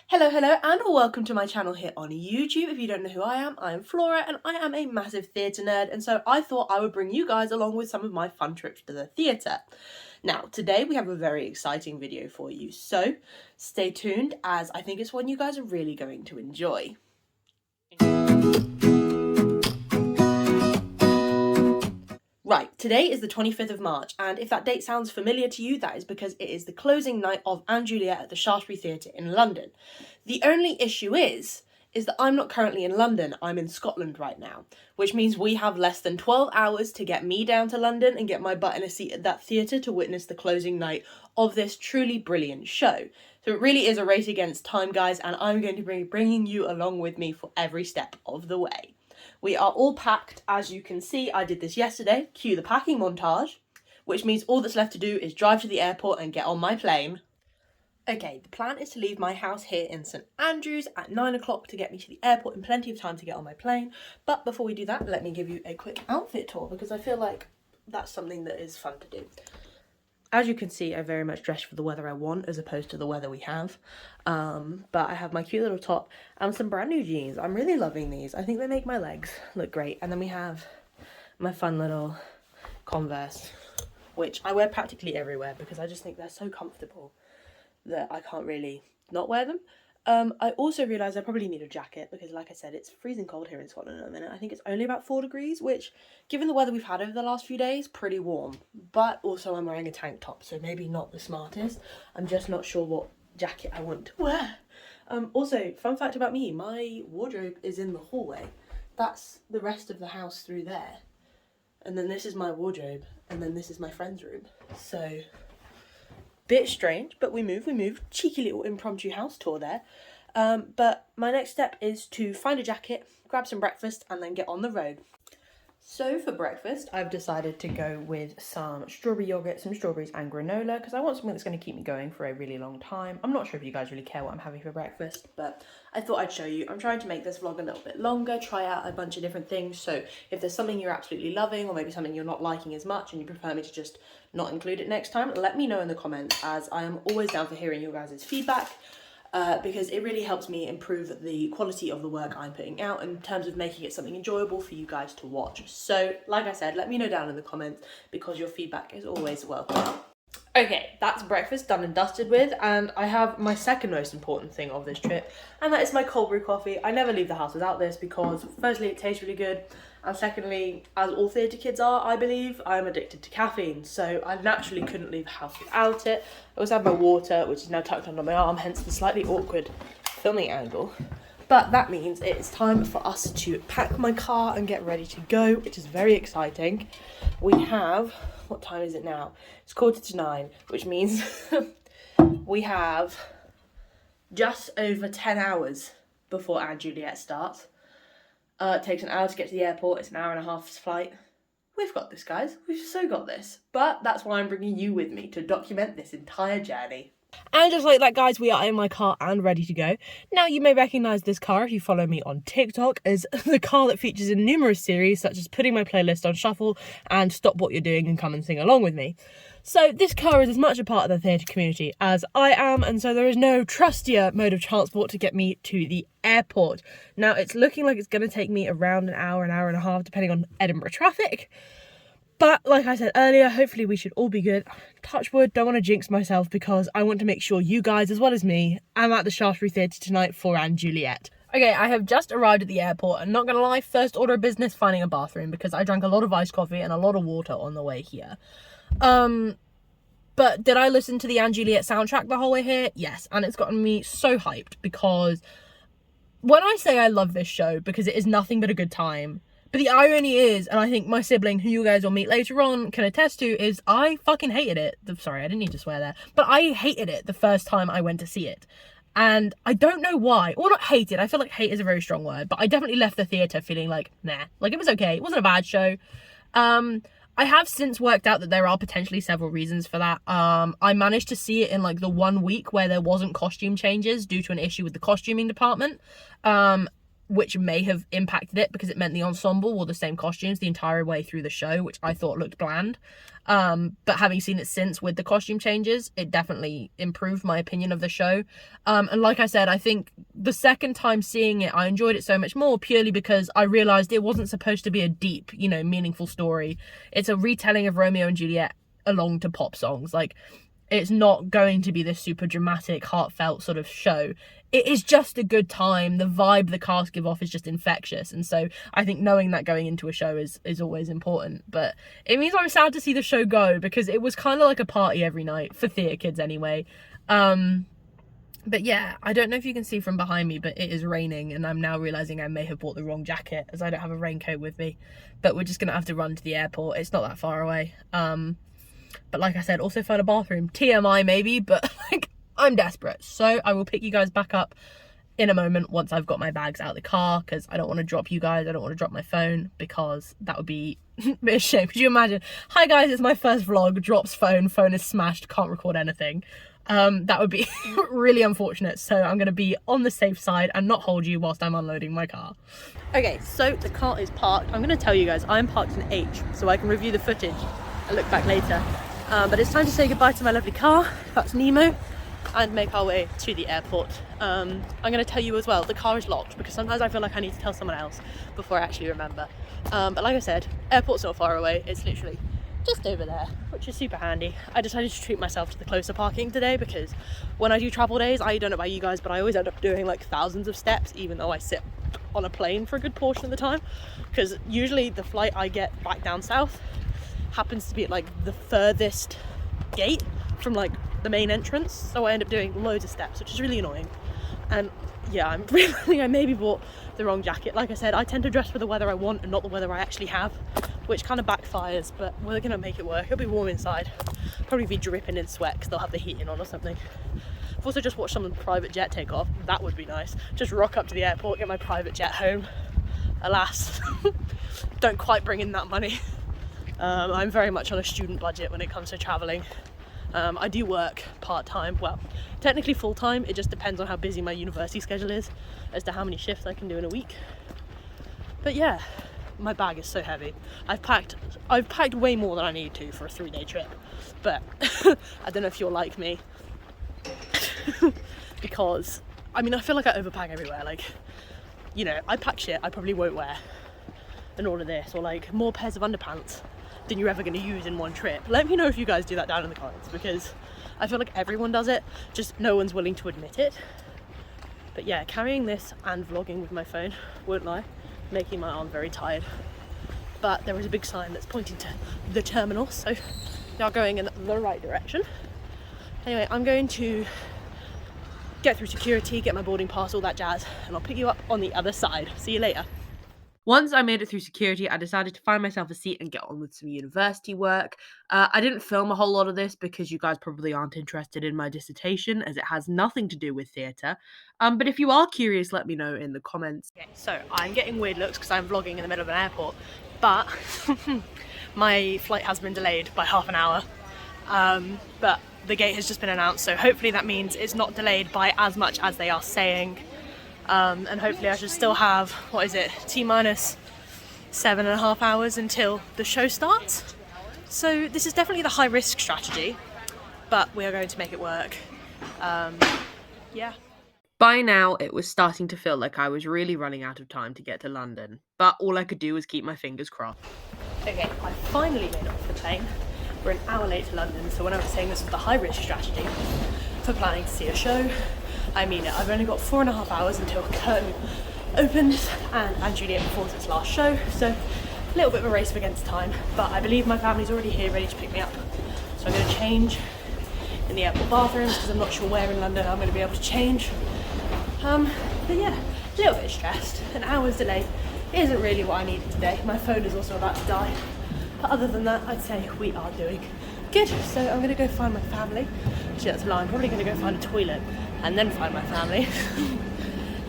Hello, and welcome to my channel here on YouTube. If you don't know who I am Flora, and I am a massive theatre nerd, and so I thought I would bring you guys along with some of my fun trips to the theatre. Now, today we have a very exciting video for you, so stay tuned, as I think it's one you guys are really going to enjoy. Right, today is the 25th of March, and if that date sounds familiar to you, that is because it is the closing night of & Juliet at the Shaftesbury Theatre in London. The only issue is that I'm not currently in London, I'm in Scotland right now, which means we have less than 12 hours to get me down to London and get my butt in a seat at that theatre to witness the closing night of this truly brilliant show. So it really is a race against time, guys, and I'm going to be bringing you along with me for every step of the way. We are all packed, as you can see. I did this yesterday. Cue the packing montage, which means all that's left to do is drive to the airport and get on my plane. Okay, the plan is to leave my house here in St Andrews at 9 o'clock to get me to the airport in plenty of time to get on my plane. But before we do that, let me give you a quick outfit tour, because I feel like that's something that is fun to do. As you can see, I very much dress for the weather I want as opposed to the weather we have. But I have my cute little top and some brand new jeans. I'm really loving these. I think they make my legs look great. And then we have my fun little Converse, which I wear practically everywhere because I just think they're so comfortable that I can't really not wear them. I also realised I probably need a jacket because, like I said, it's freezing cold here in Scotland at the minute. I think it's only about 4 degrees, which, given the weather we've had over the last few days, pretty warm. But also I'm wearing a tank top, so maybe not the smartest. I'm just not sure what jacket I want to wear. Also, fun fact about me, my wardrobe is in the hallway. That's the rest of the house through there. And then this is my wardrobe, and then this is my friend's room. So, bit strange, but we move. Cheeky little impromptu house tour there. But my next step is to find a jacket, grab some breakfast, and then get on the road. So for breakfast, I've decided to go with some strawberry yogurt, some strawberries and granola, because I want something that's going to keep me going for a really long time. I'm not sure if you guys really care what I'm having for breakfast, but I thought I'd show you. I'm trying to make this vlog a little bit longer, try out a bunch of different things. So if there's something you're absolutely loving, or maybe something you're not liking as much and you prefer me to just not include it next time, let me know in the comments, as I am always down for hearing your guys' feedback. Because it really helps me improve the quality of the work I'm putting out in terms of making it something enjoyable for you guys to watch. So, like I said, let me know down in the comments, because your feedback is always welcome. Okay, that's breakfast done and dusted with, and I have my second most important thing of this trip, and that is my cold brew coffee. I never leave the house without this because, firstly, it tastes really good, and secondly, as all theatre kids are, I believe, I'm addicted to caffeine, so I naturally couldn't leave the house without it. I also have my water, which is now tucked under my arm, hence the slightly awkward filming angle. But that means it's time for us to pack my car and get ready to go, which is very exciting. We have, what time is it now? It's 8:45, which means we have just over 10 hours before & Juliet starts. It takes an hour to get to the airport. It's an hour and a half's flight. We've got this, guys. We've so got this. But that's why I'm bringing you with me, to document this entire journey. And just like that, guys, we are in my car and ready to go. Now, you may recognise this car if you follow me on TikTok as the car that features in numerous series, such as putting my playlist on shuffle and stop what you're doing and come and sing along with me. So this car is as much a part of the theatre community as I am, and so there is no trustier mode of transport to get me to the airport. Now, it's looking like it's going to take me around an hour and a half, depending on Edinburgh traffic. But like I said earlier, hopefully we should all be good. Touch wood, don't want to jinx myself, because I want to make sure you guys, as well as me, am at the Shaftesbury Theatre tonight for & Juliet. Okay, I have just arrived at the airport, and not gonna lie, first order of business, finding a bathroom, because I drank a lot of iced coffee and a lot of water on the way here. But did I listen to the & Juliet soundtrack the whole way here? Yes, and it's gotten me so hyped, because when I say I love this show, because it is nothing but a good time, but the irony is, and I think my sibling, who you guys will meet later on, can attest to, is I fucking hated it. Sorry, I didn't need to swear there. But I hated it the first time I went to see it. And I don't know why. Or not hated, I feel like hate is a very strong word. But I definitely left the theatre feeling like, nah. Like, it was okay. It wasn't a bad show. I have since worked out that there are potentially several reasons for that. I managed to see it in, like, the 1 week where there wasn't costume changes due to an issue with the costuming department. which may have impacted it because it meant the ensemble wore the same costumes the entire way through the show, which I thought looked bland. But having seen it since with the costume changes, it definitely improved my opinion of the show. And like I said, I think the second time seeing it, I enjoyed it so much more purely because I realised it wasn't supposed to be a deep, you know, meaningful story. It's a retelling of Romeo and Juliet along to pop songs. Like, it's not going to be this super dramatic, heartfelt sort of show. It is just a good time. The vibe the cast give off is just infectious. And so I think knowing that going into a show is always important. But it means I'm sad to see the show go because it was kind of like a party every night, for theatre kids anyway. But yeah, I don't know if you can see from behind me, but it is raining and I'm now realising I may have bought the wrong jacket as I don't have a raincoat with me. But we're just going to have to run to the airport. It's not that far away. But like I said, also find a bathroom. TMI maybe, but like, I'm desperate. So I will pick you guys back up in a moment once I've got my bags out of the car, because I don't want to drop you guys. I don't want to drop my phone because that would be a shame. Could you imagine? Hi guys, it's my first vlog. Drops phone is smashed, can't record anything. That would be really unfortunate. So I'm going to be on the safe side and not hold you whilst I'm unloading my car. Okay, so the car is parked. I'm going to tell you guys, I'm parked in H so I can review the footage and look back later. But it's time to say goodbye to my lovely car, that's Nemo, and make our way to the airport. I'm going to tell you as well, the car is locked because sometimes I feel like I need to tell someone else before I actually remember. But like I said, airport's not far away, it's literally just over there, which is super handy. I decided to treat myself to the closer parking today because when I do travel days, I don't know about you guys, but I always end up doing like thousands of steps, even though I sit on a plane for a good portion of the time, because usually the flight I get back down south happens to be at like the furthest gate from like the main entrance, so I end up doing loads of steps, which is really annoying. And yeah, I'm realizing I maybe bought the wrong jacket. Like I said, I tend to dress for the weather I want and not the weather I actually have, which kind of backfires, but we're gonna make it work. It'll be warm inside, probably be dripping in sweat because they'll have the heating on or something. I've also just watched someone's private jet take off. That would be nice. Just rock up to the airport, get my private jet home. Alas, don't quite bring in that money. I'm very much on a student budget when it comes to travelling. I do work part-time, well, technically full-time. It just depends on how busy my university schedule is as to how many shifts I can do in a week. But yeah, my bag is so heavy. I've packed way more than I need to for a 3-day trip, but I don't know if you're like me because I mean, I feel like I overpack everywhere. Like, you know, I pack shit I probably won't wear and all of this, or like more pairs of underpants than you're ever going to use in one trip. Let me know if you guys do that down in the comments, because I feel like everyone does it, just no one's willing to admit it. But yeah, carrying this and vlogging with my phone, won't lie, making my arm very tired. But there is a big sign that's pointing to the terminal, so we are going in the right direction. Anyway, I'm going to get through security, get my boarding pass, all that jazz, and I'll pick you up on the other side. See you later. Once I made it through security, I decided to find myself a seat and get on with some university work. I didn't film a whole lot of this because you guys probably aren't interested in my dissertation, as it has nothing to do with theatre. But if you are curious, let me know in the comments. Okay, so I'm getting weird looks because I'm vlogging in the middle of an airport, but my flight has been delayed by half an hour. But the gate has just been announced, so hopefully that means it's not delayed by as much as they are saying. And hopefully I should still have, what is it, T-minus 7.5 hours until the show starts. So this is definitely the high risk strategy, but we are going to make it work. Yeah. By now it was starting to feel like I was really running out of time to get to London, but all I could do was keep my fingers crossed. Okay, I finally made it off the plane. We're an hour late to London, so when I was saying this was the high risk strategy for planning to see a show, I mean it. I've only got 4.5 hours until curtain opens and Juliet performs its last show, so a little bit of a race against time, but I believe my family's already here ready to pick me up. So I'm going to change in the airport bathrooms because I'm not sure where in London I'm going to be able to change. But yeah, a little bit stressed. An hour's delay isn't really what I needed today. My phone is also about to die. But other than that, I'd say we are doing good. So I'm going to go find my family. Actually, that's a lie. I'm probably going to go find a toilet and then find my family.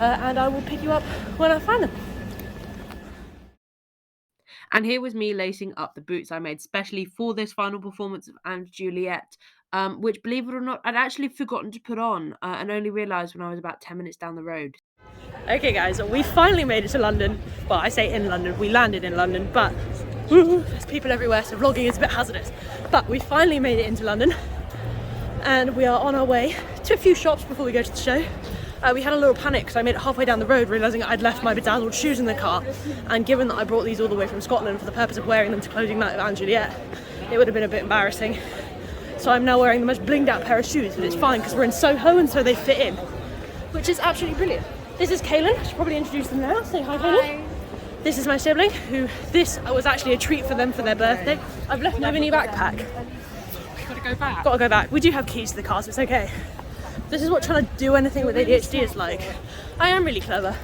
And I will pick you up when I find them. And here was me lacing up the boots I made specially for this final performance of And Juliet, which, believe it or not, I'd actually forgotten to put on and only realised when I was about 10 minutes down the road. Okay guys, we finally made it to London. Well, I say in London, we landed in London, but there's people everywhere, so vlogging is a bit hazardous. But we finally made it into London and we are on our way to a few shops before we go to the show. We had a little panic because I made it halfway down the road realising I'd left my bedazzled shoes in the car, and given that I brought these all the way from Scotland for the purpose of wearing them to closing night of Juliet, it would have been a bit embarrassing. So I'm now wearing the most blinged out pair of shoes, but it's fine because we're in Soho and so they fit in, which is absolutely brilliant. This is Kaylin. I should probably introduce them now. Say hi, Kaylin. This is my sibling, who this was actually a treat for them for their birthday. I've left my mini backpack. We've got to go back. Got to go back. We do have keys to the car, so it's okay. This is what trying to do anything with ADHD is like. I am really clever.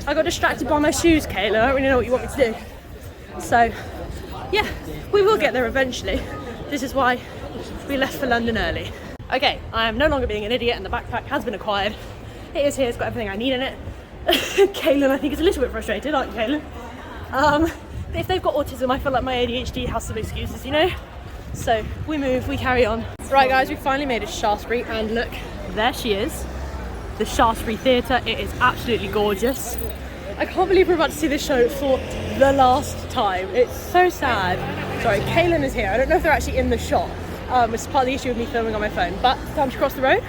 I got distracted by my shoes, Kayla. I don't really know what you want me to do. So, yeah, we will get there eventually. This is why we left for London early. Okay, I am no longer being an idiot and the backpack has been acquired. It is here, it's got everything I need in it. Kaylin, I think, is a little bit frustrated, aren't you, Kaylin? If they've got autism, I feel like my ADHD has some excuses, you know? So, we move, we carry on. Right guys, we finally made it to Shaftesbury and look, there she is. The Shaftesbury Theatre, it is absolutely gorgeous. I can't believe we're about to see this show for the last time. It's so sad. Sorry, Kaylin is here. I don't know if they're actually in the shot, which is part of the issue of me filming on my phone, but it's time to cross the road.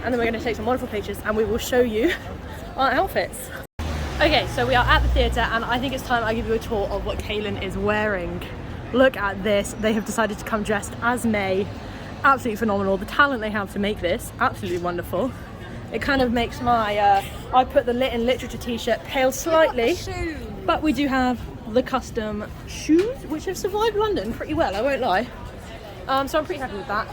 And then we're going to take some wonderful pictures and we will show you our outfits. Okay, so we are at the theatre and I think it's time I give you a tour of what Kaylin is wearing. Look at this. They have decided to come dressed as May. Absolutely phenomenal. The talent they have to make this, absolutely wonderful. It kind of makes my, I put the Lit in Literature t-shirt pale slightly, but we do have the custom shoes, which have survived London pretty well, I won't lie. So I'm pretty happy with that.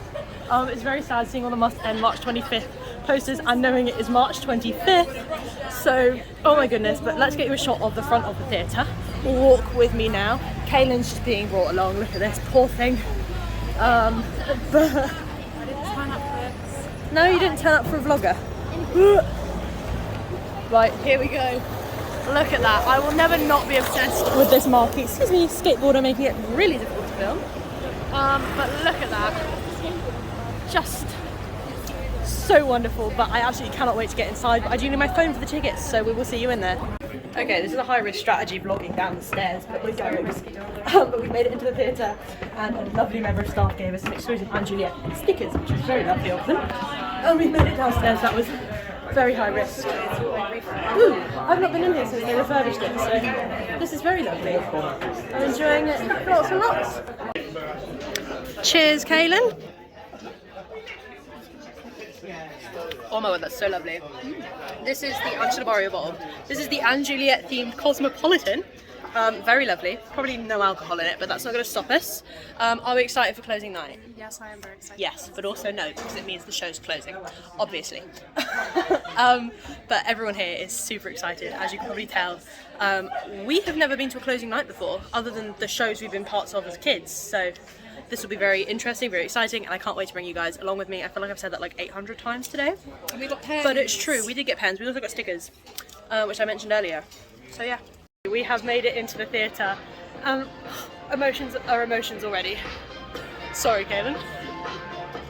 It's very sad seeing all the must end March 25th posters and knowing it is March 25th. So, oh my goodness, but let's get you a shot of the front of the theatre. Walk with me now. Kaylin's just being brought along, look at this, poor thing. I didn't turn up for this. No, you didn't turn up for a vlogger. Right, here we go. Look at that. I will never not be obsessed with this marquee. Excuse me, skateboarder making it really difficult to film. But look at that. Just so wonderful, but I absolutely cannot wait to get inside. But I do need my phone for the tickets, so we will see you in there. Okay, this is a high-risk strategy vlogging down the stairs, but we're going. But we made it into the theatre, and a lovely member of staff gave us some exclusive Juliet stickers, which was very lovely of them. And we made it downstairs. That was very high risk. Ooh, I've not been in here since they refurbished it, so this is very lovely. I'm enjoying it lots and lots. Cheers, Kaylin. Oh my god, that's so lovely. This is the Angela bottle. This is the Juliet themed Cosmopolitan. Very lovely. Probably no alcohol in it, but that's not going to stop us. Are we excited for closing night? Yes, I am very excited. Yes, but also no, because it means the show's closing, obviously. But everyone here is super excited, as you can probably tell. We have never been to a closing night before, other than the shows we've been parts of as kids. So this will be very interesting, very exciting, and I can't wait to bring you guys along with me. I feel like I've said that like 800 times today. And we got pens. But it's true, we did get pens. We also got stickers, which I mentioned earlier. So yeah. We have made it into the theatre, and emotions are emotions already. Sorry, Kaylin.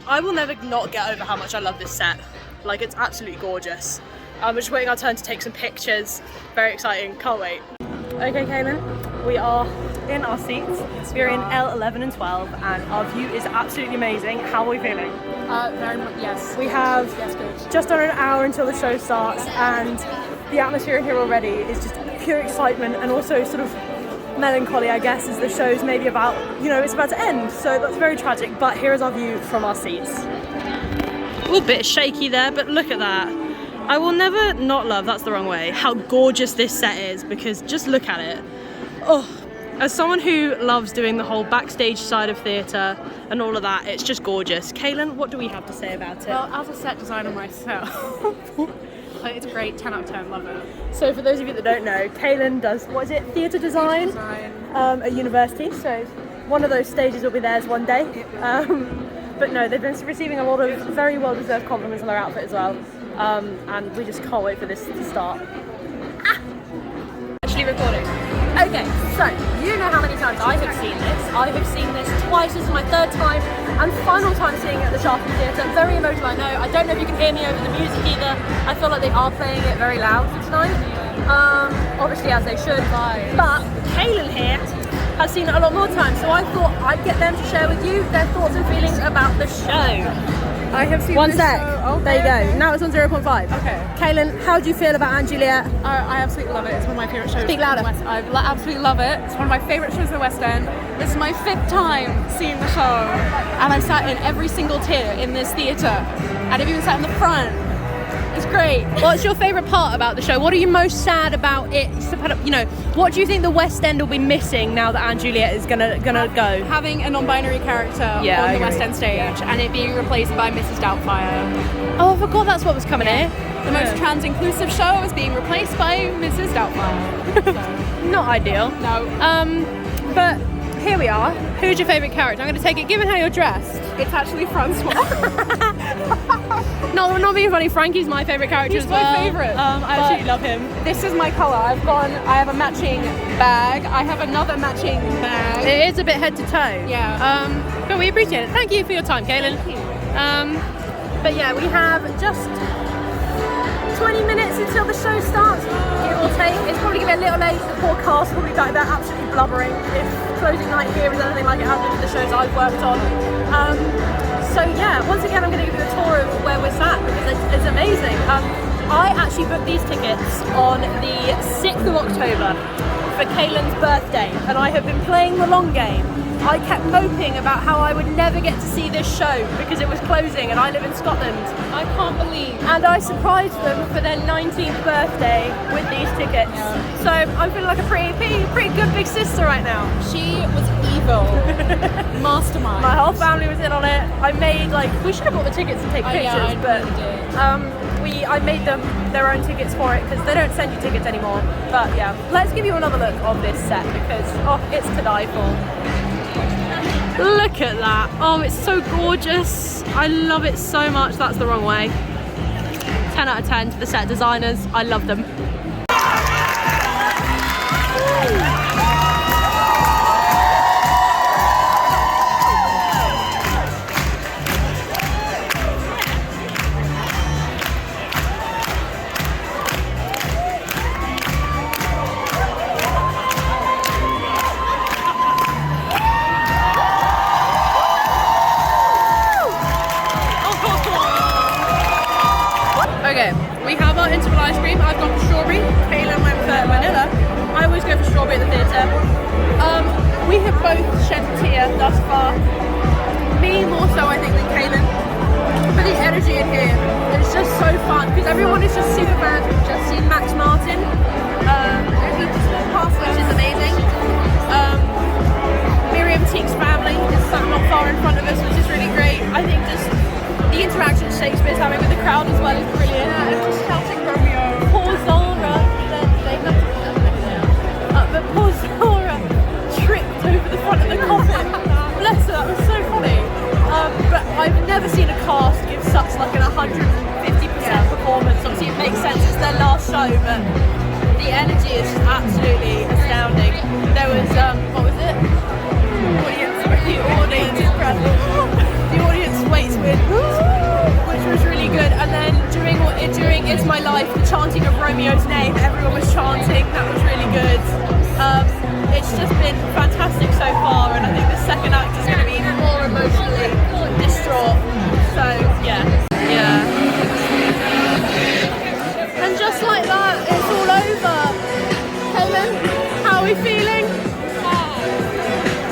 I will never not get over how much I love this set. Like, it's absolutely gorgeous. We're just waiting our turn to take some pictures. Very exciting, can't wait. Okay, Kaylin, we are in our seats. We're in L11 and 12, and our view is absolutely amazing. How are we feeling? Very much, yes. We have good. just under an hour until the show starts, and the atmosphere in here already is just pure excitement and also sort of melancholy, I guess, as the show's maybe about, you know, it's about to end. So that's very tragic, but here is our view from our seats. A little bit shaky there, but look at that. I will never not love, that's the wrong way, how gorgeous this set is, because just look at it. Oh, as someone who loves doing the whole backstage side of theatre and all of that, it's just gorgeous. Kaylin, what do we have to say about it? Well, as a set designer myself, it's great, 10 out of 10, love it. So for those of you that don't know, Kaylin does, what is it, theatre design? At university, so one of those stages will be theirs one day. But no, they've been receiving a lot of very well-deserved compliments on their outfit as well. And we just can't wait for this to start. Actually recording. Okay, so you know how many times I have seen this. I have seen this twice. This is my third time and final time seeing it at the Shaftesbury Theatre. Very emotional, I know. I don't know if you can hear me over the music either. I feel like they are playing it very loud tonight. Obviously as they should. But Kaylin here has seen it a lot more times, so I thought I'd get them to share with you their thoughts and feelings about the show. I have seen One this sec. show. Okay. There you go. Now it's on 0.5. Okay. Kaylin, how do you feel about Anne Juliet? I absolutely love it. It's one of my favourite shows. Speak louder. in the West. I absolutely love it. It's one of my favourite shows in the West End. This is my 5th time seeing the show, and I've sat in every single tier in this theatre, and I've even sat in the front. It's great. What's your favourite part about the show? What are you most sad about it? You know, what do you think the West End will be missing now that Anne Juliet is gonna go? Having a non-binary character on the West End stage, and it being replaced by Mrs. Doubtfire. Oh, I forgot that's what was coming here. The most trans-inclusive show is being replaced by Mrs. Doubtfire. Not ideal. No. But here we are. Who's your favourite character? I'm going to take it, given how you're dressed. It's actually Francois. Not being funny, Frankie's my favourite character as well. He's my favourite. I absolutely love him. This is my colour. I have a matching bag. I have another matching bag. It is a bit head to toe. Yeah. But we appreciate it. Thank you for your time, Kaylin. Thank you. But yeah, we have just 20 minutes until the show starts, give or take. It's probably going to be a little late. The poor cast will be back there absolutely blubbering if closing night here is anything like it has been for the shows I've worked on. So yeah, once again I'm going to give you a tour of where we're sat because it's amazing. I actually booked these tickets on the 6th of October for Kaylin's birthday, and I have been playing the long game. I kept moping about how I would never get to see this show because it was closing and I live in Scotland. I can't believe. And I surprised them for their 19th birthday with these tickets. Yeah. So I'm feeling like a pretty good big sister right now. She was evil. Mastermind. My whole family was in on it. I made we should have bought the tickets and take pictures, Yeah, I but really did. I made them their own tickets for it because they don't send you tickets anymore. But yeah, let's give you another look of this set because it's to die for. Look at that. Oh, it's so gorgeous. I love it so much. That's the wrong way. 10 out of 10 to the set designers. I love them. Okay, we have our interval ice cream. I've gone for strawberry. Kaylin went for vanilla. I always go for strawberry at the theatre. We have both shed a tear thus far. Me more so, I think, than Kaylin. But the energy in here is just so fun because everyone is just super fans. We've just seen Max Martin. He just walked past, which is amazing. Miriam Tik's family is sat not far in front of us, which is really great. I think just the interaction Shakespeare's having with the crowd as well is brilliant. Yeah, and just shouting Romeo. Poor Zara, but poor Zara tripped over the front of the coffin. Bless her, that was so funny. But I've never seen a cast give such an 150% performance. Obviously it makes sense, it's their last show, but the energy is just absolutely astounding. There was, what was it? The audience waits with, which was really good. And then during It's My Life, the chanting of Romeo's name, everyone was chanting. That was really good. It's just been fantastic so far, and I think the second act is going to be even more emotionally distraught. So yeah. And just like that, it's all over. Kaylin, how are we feeling?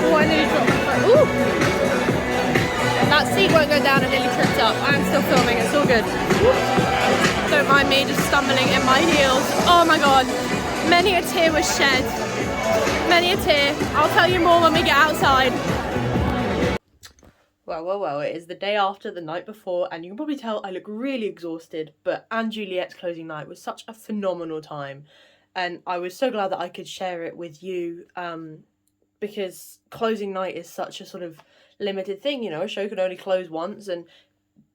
Oh, I nearly dropped my phone. Ooh! That seat won't go down, I nearly tripped up. I am still filming, it's all good. Don't mind me just stumbling in my heels. Oh my god, many a tear was shed. Many a tear. I'll tell you more when we get outside. Well, it is the day after, the night before, and you can probably tell I look really exhausted, but Anne Juliet's closing night was such a phenomenal time, and I was so glad that I could share it with you, because closing night is such a sort of limited thing, you know, a show can only close once, and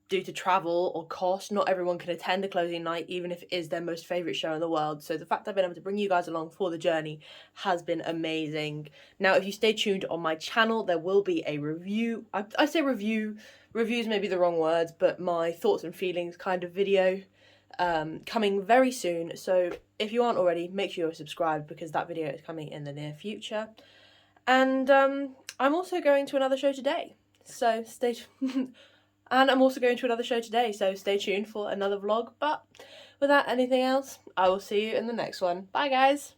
due to travel or cost, not everyone can attend a closing night, even if it is their most favourite show in the world. So the fact I've been able to bring you guys along for the journey has been amazing. Now, if you stay tuned on my channel, there will be a review. I say reviews may be the wrong words, but my thoughts and feelings kind of video coming very soon. So if you aren't already, make sure you're subscribed, because that video is coming in the near future. And I'm also going to another show today. So stay And I'm also going to another show today, so stay tuned for another vlog. But without anything else, I will see you in the next one. Bye, guys!